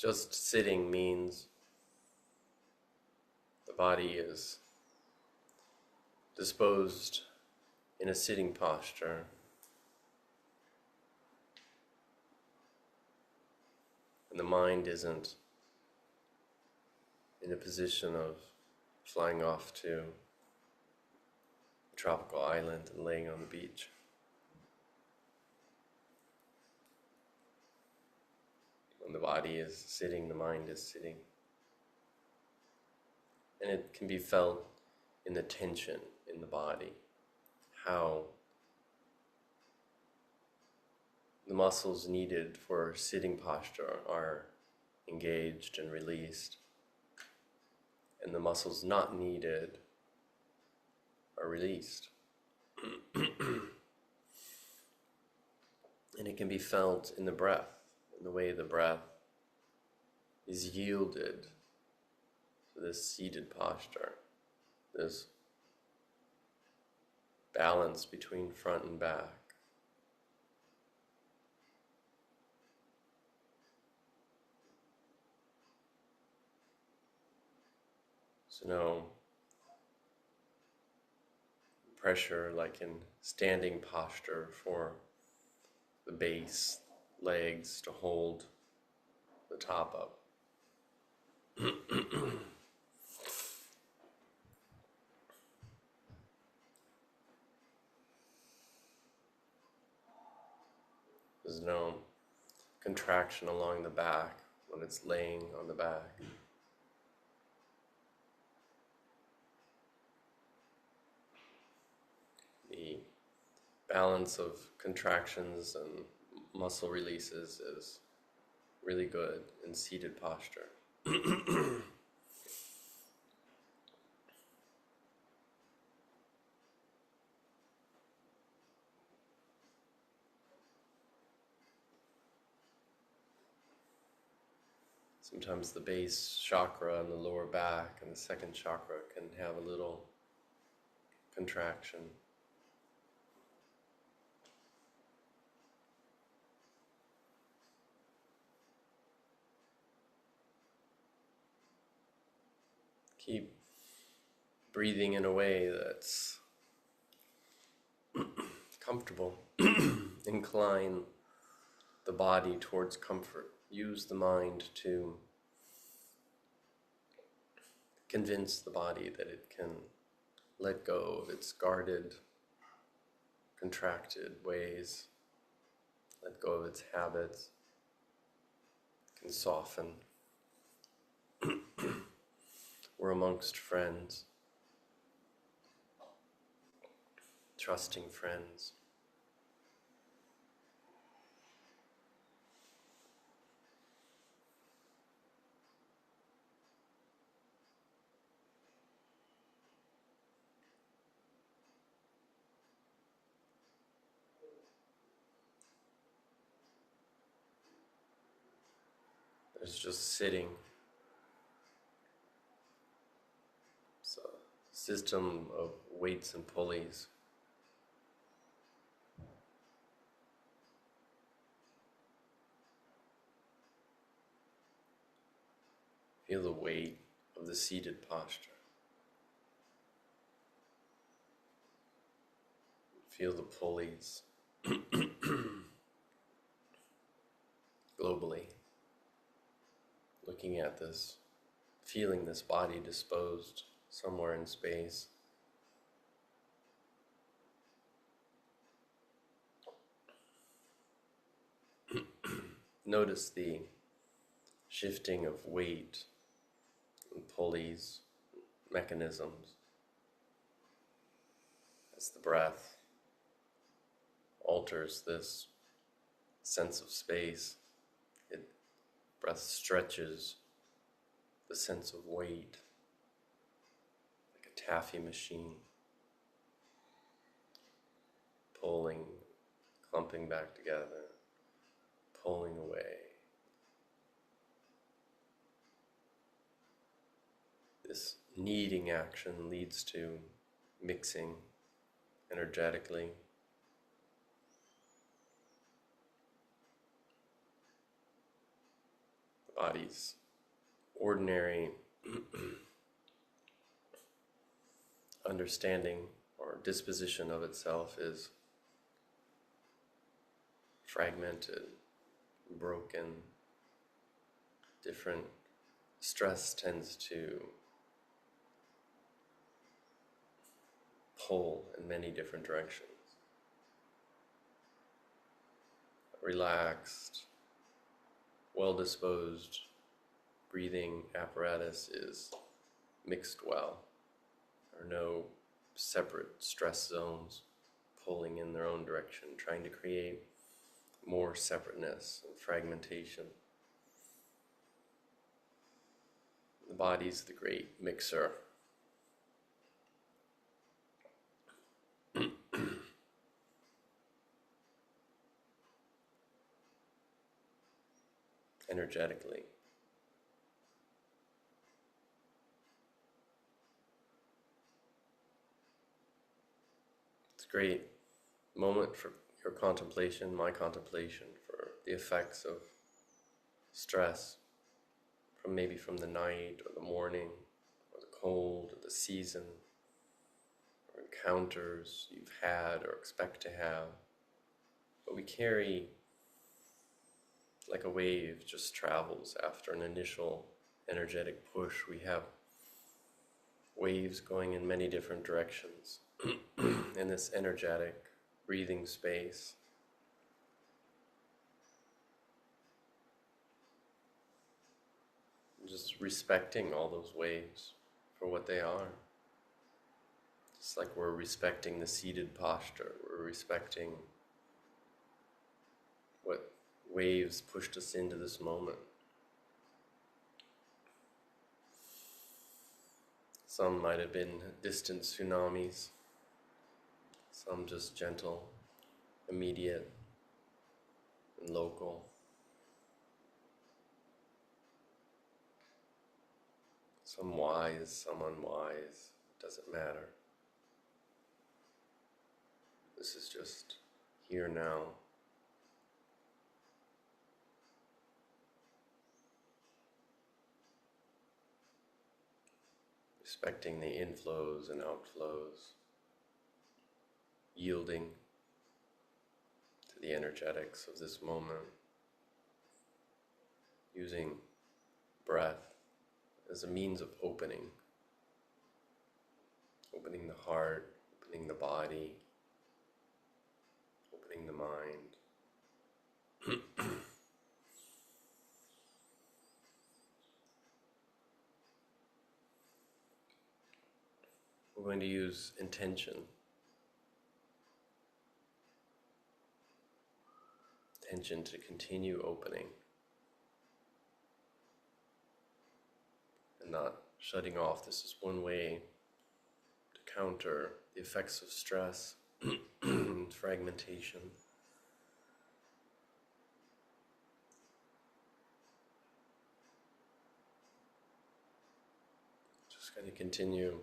Just sitting means the body is disposed in a sitting posture, and the mind isn't in a position of flying off to a tropical island and laying on the beach. When the body is sitting, the mind is sitting. And it can be felt in the tension in the body, how the muscles needed for sitting posture are engaged and released, and the muscles not needed are released. And it can be felt in the breath, in the way the breath is yielded to this seated posture, this balance between front and back. So no pressure like in standing posture for the base, legs to hold the top up. There's no contraction along the back when it's laying on the back. The balance of contractions and muscle releases is really good in seated posture. Sometimes the base chakra and the lower back and the second chakra can have a little contraction. Keep breathing in a way that's comfortable. Incline the body towards comfort. Use the mind to convince the body that it can let go of its guarded, contracted ways, let go of its habits, can soften. We're amongst friends, trusting friends. There's just sitting. It's a system of weights and pulleys. Feel the weight of the seated posture. Feel the pulleys globally. Looking at this, feeling this body disposed somewhere in space. Notice the shifting of weight and pulleys, mechanisms, as the breath alters this sense of space. Breath stretches the sense of weight like a taffy machine, pulling, clumping back together, pulling away. This kneading action leads to mixing energetically. The body's ordinary understanding or disposition of itself is fragmented, broken, different. Stress tends to pull in many different directions. Relaxed, well-disposed breathing apparatus is mixed well. There are no separate stress zones pulling in their own direction, trying to create more separateness and fragmentation. The body's the great mixer. Energetically. It's a great moment for your contemplation, my contemplation, for the effects of stress maybe from the night or the morning or the cold or the season or encounters you've had or expect to have. But we carry, like a wave just travels after an initial energetic push, we have waves going in many different directions in this energetic breathing space. Just respecting all those waves for what they are. Just like we're respecting the seated posture, we're respecting what waves pushed us into this moment. Some might have been distant tsunamis, some just gentle, immediate, and local. Some wise, some unwise, doesn't matter. This is just here now. Respecting the inflows and outflows, yielding to the energetics of this moment, using breath as a means of opening the heart, opening the body, opening the mind. We're going to use intention. Intention to continue opening and not shutting off. This is one way to counter the effects of stress and fragmentation. Just going to continue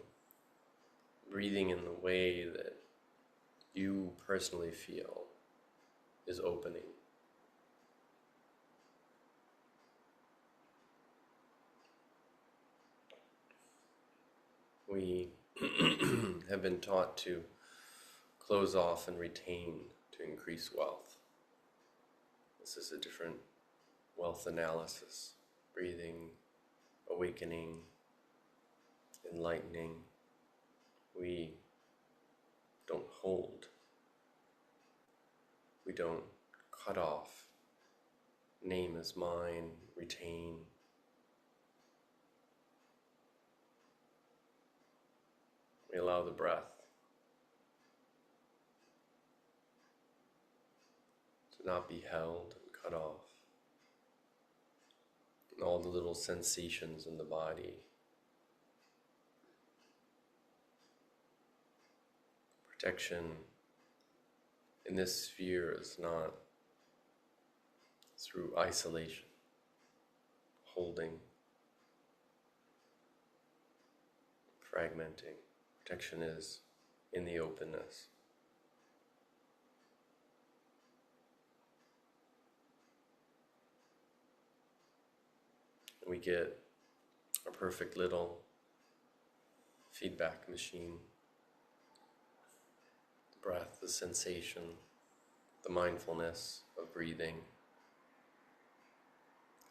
breathing in the way that you personally feel is opening. We have been taught to close off and retain to increase wealth. This is a different wealth analysis. Breathing, awakening, enlightening. We don't hold. We don't cut off. Name is mine, retain. We allow the breath to not be held and cut off. And all the little sensations in the body. Protection in this sphere is not through isolation, holding, fragmenting. Protection is in the openness. We get a perfect little feedback machine. The breath, the sensation, the mindfulness of breathing.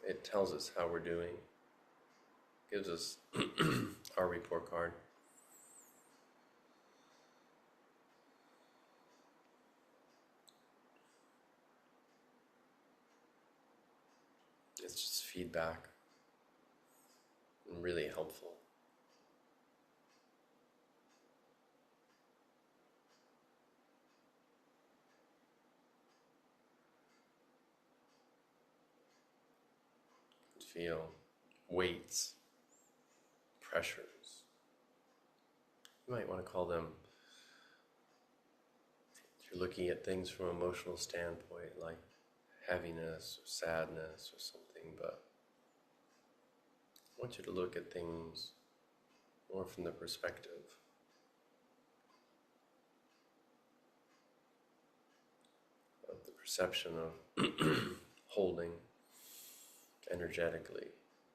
It tells us how we're doing, gives us our report card. It's just feedback and really helpful. Feel weights, pressures. You might want to call them, if you're looking at things from an emotional standpoint, like heaviness or sadness or something, but I want you to look at things more from the perspective of the perception of holding energetically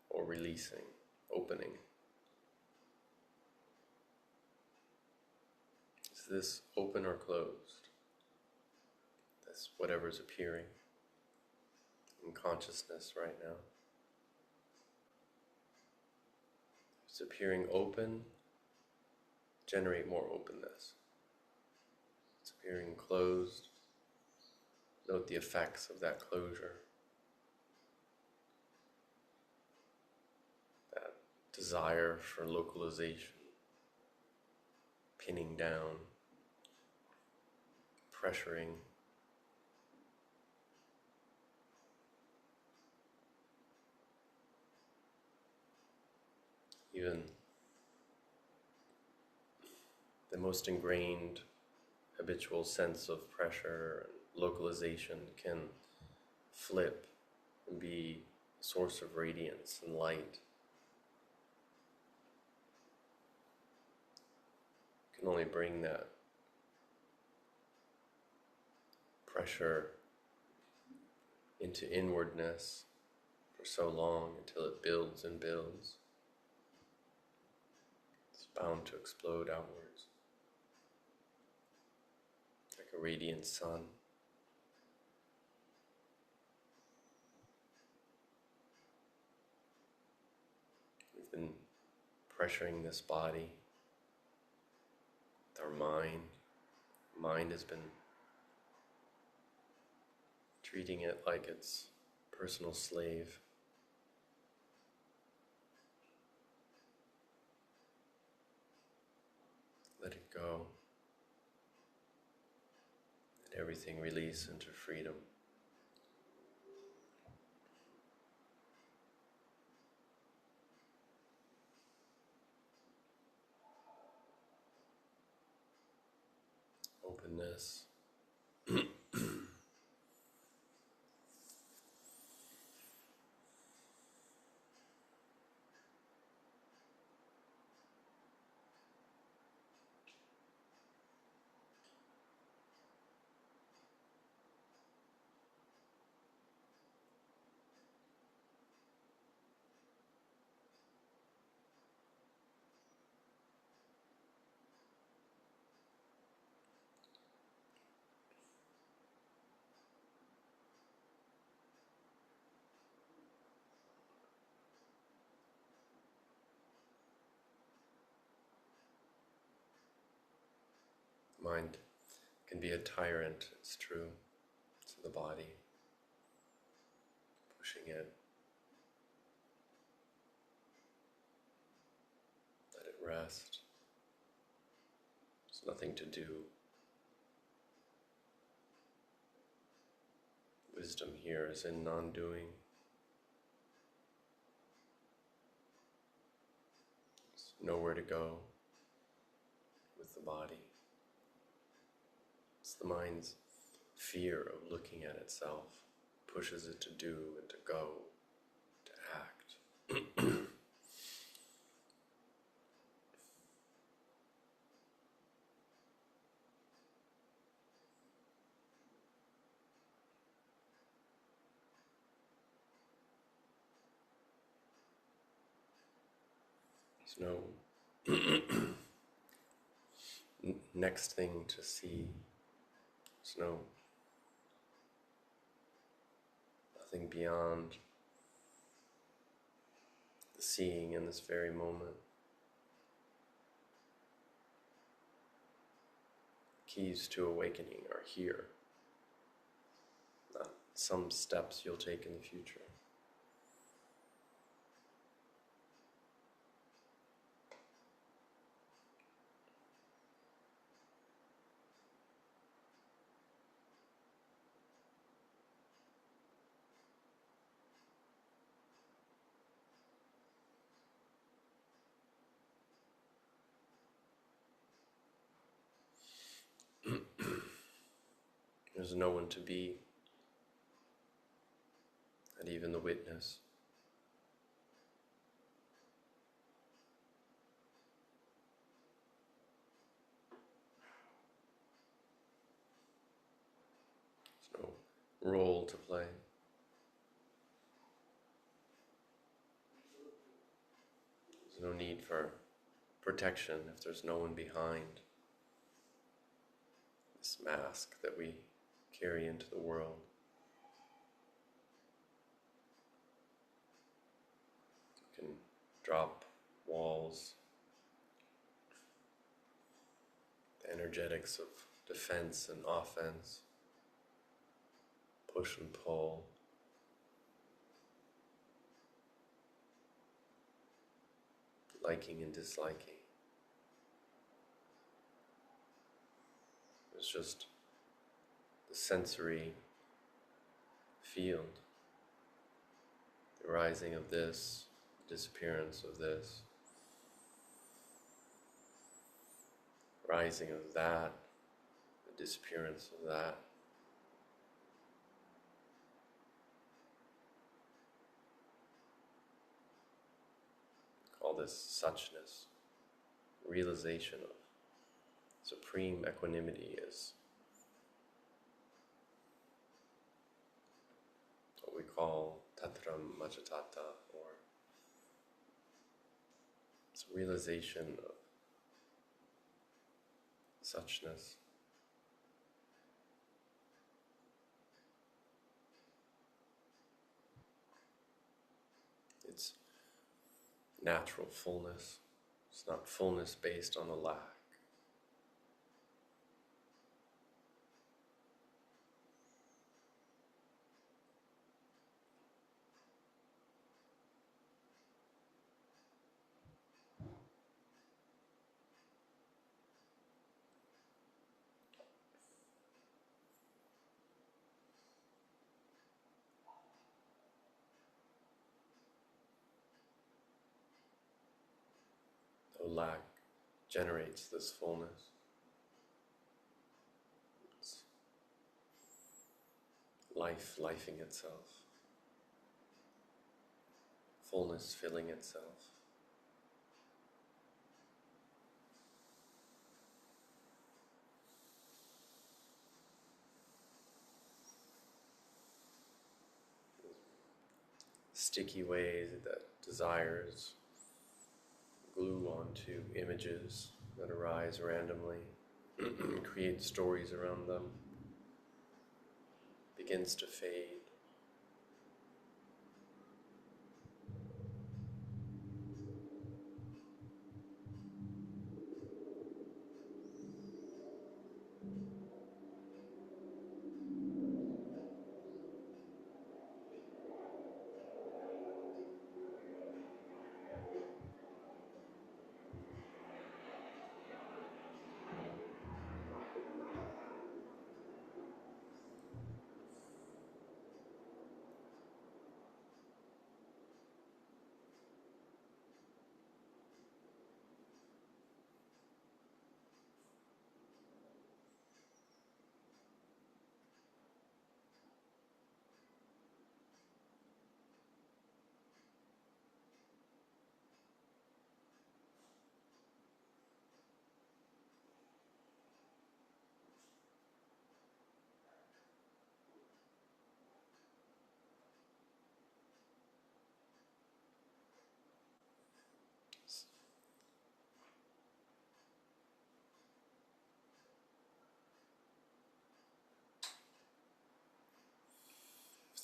or releasing, opening. Is this open or closed? That's whatever's appearing in consciousness right now. If it's appearing open, generate more openness. If it's appearing closed, note the effects of that closure. That desire for localization, pinning down, pressuring. Even the most ingrained habitual sense of pressure and localization can flip and be a source of radiance and light. Can only bring that pressure into inwardness for so long until it builds and builds. It's bound to explode outwards, like a radiant sun. We've been pressuring this body with our mind. Mind has been treating it like its personal slave. Let it go. Let everything release into freedom. Openness. Mind can be a tyrant, it's true, to the body, pushing it. Let it rest. There's nothing to do. Wisdom here is in non-doing. There's nowhere to go with the body. It's the mind's fear of looking at itself, pushes it to do and to go, to act. There's no next thing to see. There's nothing beyond the seeing in this very moment. Keys to awakening are here, not some steps you'll take in the future. There's no one to be, not even the witness. There's no role to play. There's no need for protection if there's no one behind this mask that we carry into the world. You can drop walls, the energetics of defense and offense, push and pull, liking and disliking. It's just the sensory field, the rising of this, the disappearance of this, rising of that, the disappearance of that. Call this suchness, realization of supreme equanimity is what we call tatram majatata, or it's a realization of suchness. It's natural fullness. It's not fullness based on a lack. No lack generates this fullness. It's life lifing itself. Fullness filling itself. Sticky ways that desires glue onto images that arise randomly, create stories around them, begins to fade.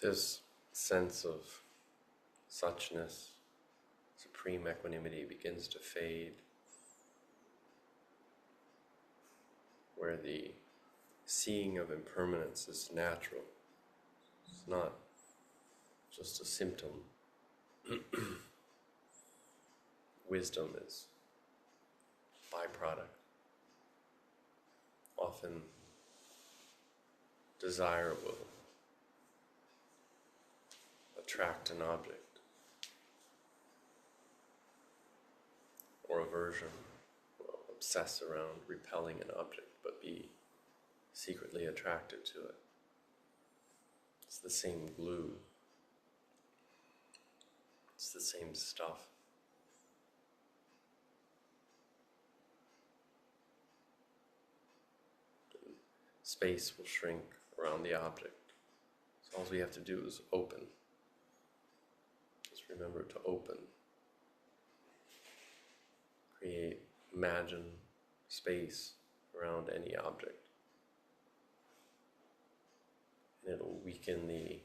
this sense of suchness, supreme equanimity begins to fade, where the seeing of impermanence is natural. It's not just a symptom. Wisdom is byproduct. Often desire will attract an object, or aversion will obsess around repelling an object but be secretly attracted to it. It's the same glue. It's the same stuff. Space will shrink around the object. So all we have to do is open. Just remember to open. Create, imagine space around any object. And it'll weaken the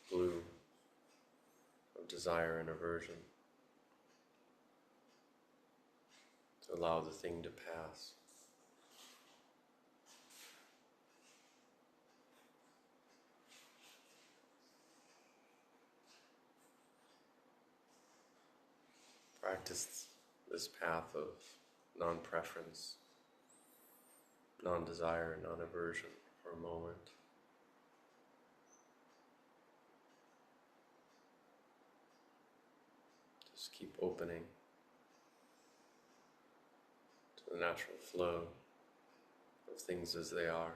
glue of desire and aversion to allow the thing to pass. Practice this path of non-preference, non-desire, non-aversion for a moment. Just keep opening to the natural flow of things as they are.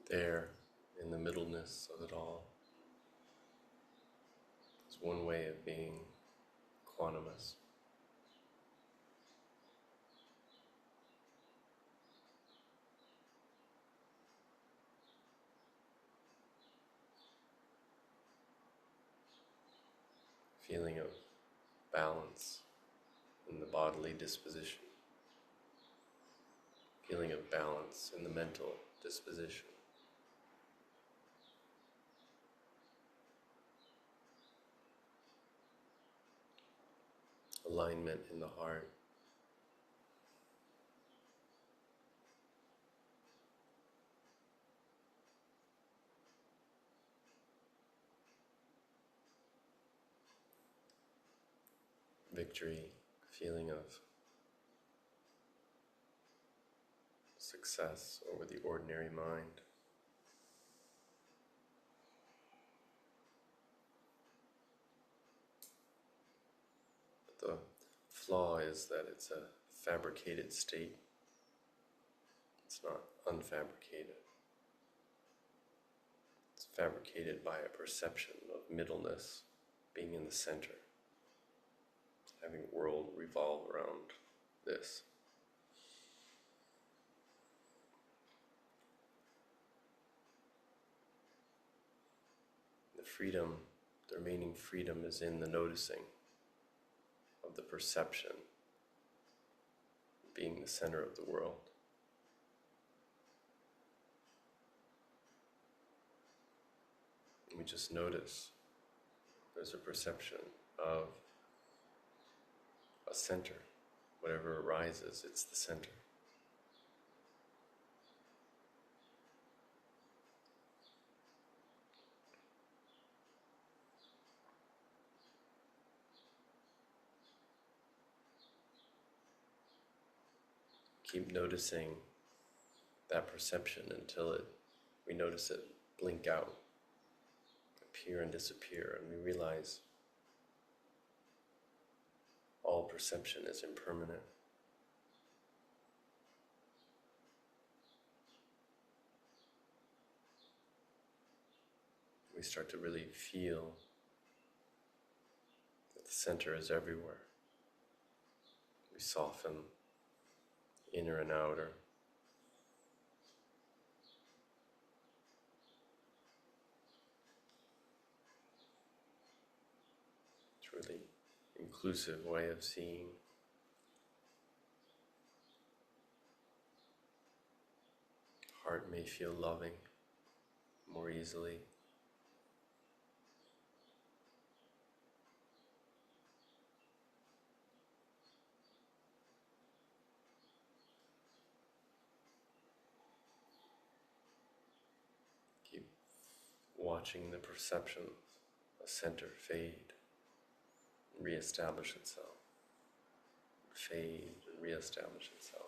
there in the middleness of it all. It's one way of being equanimous. Feeling of balance in the bodily disposition. Feeling of balance in the mental disposition. Alignment in the heart. Victory, feeling of success over the ordinary mind. But the flaw is that it's a fabricated state. It's not unfabricated. It's fabricated by a perception of middleness, being in the center, having the world revolve around this. The remaining freedom is in the noticing of the perception being the center of the world. And we just notice there's a perception of a center. Whatever arises, it's the center. Keep noticing that perception until we notice it blink out, appear and disappear, and we realize all perception is impermanent. We start to really feel that the center is everywhere. We soften inner and outer. It's a really inclusive way of seeing. Heart may feel loving more easily. Keep watching the perception, a center fade, and reestablish itself. Fade and reestablish itself.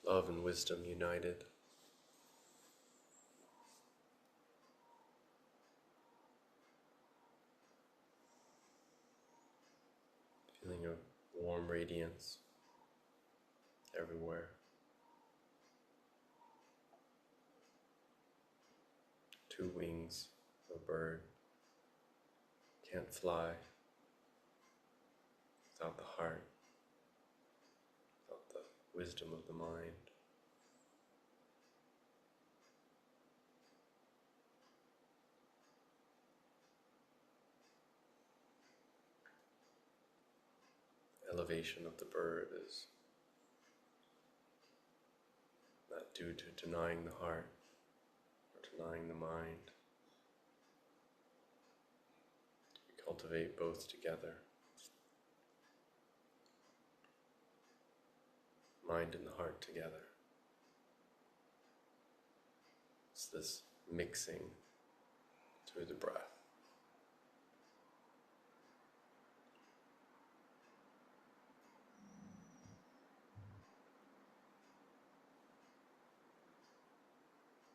love and wisdom united. Feeling a warm radiance everywhere. Two wings of a bird can't fly without the heart, without the wisdom of the mind. Elevation of the bird is not due to denying the heart or denying the mind. We cultivate both together, mind and the heart together. It's this mixing through the breath.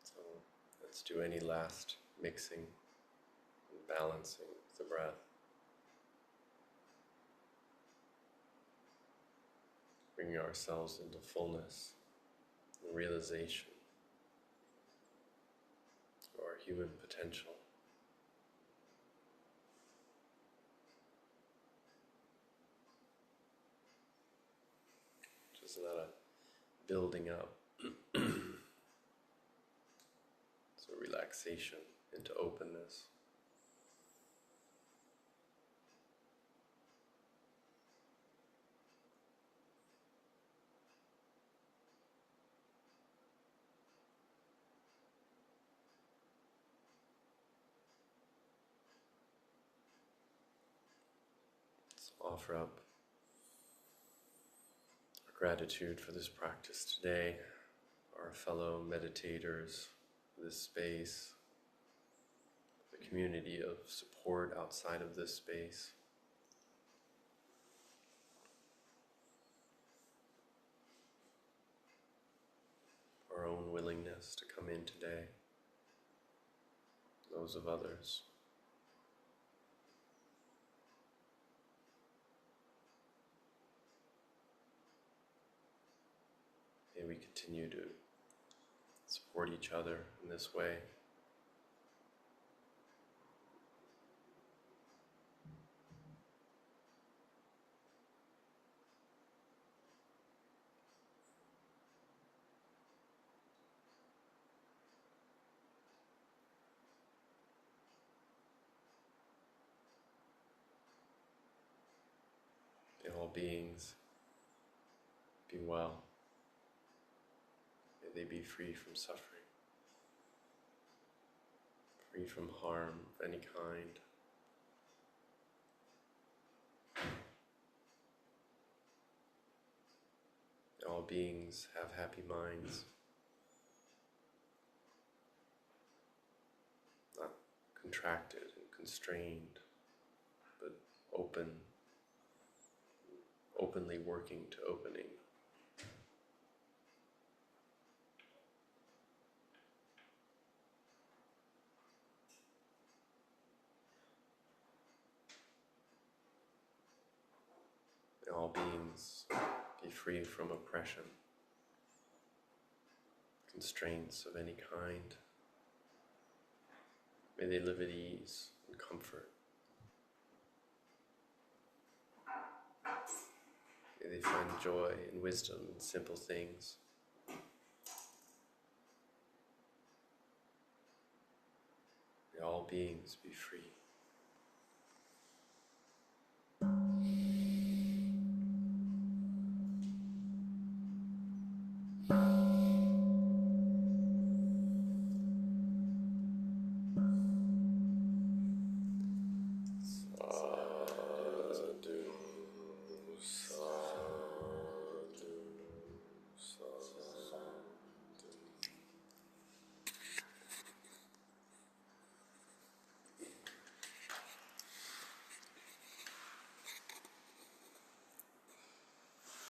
So let's do any last mixing and balancing of the breath. Bringing ourselves into fullness and realization of our human potential. Which is not a building up. It's a relaxation into openness. Offer up our gratitude for this practice today, our fellow meditators, this space, the community of support outside of this space. Our own willingness to come in today, those of others. May we continue to support each other in this way. May all beings be well. May they be free from suffering, free from harm of any kind. May all beings have happy minds, not contracted and constrained, but openly working to opening. May all beings be free from oppression, constraints of any kind. May they live at ease and comfort. May they find joy and wisdom in simple things. May all beings be free.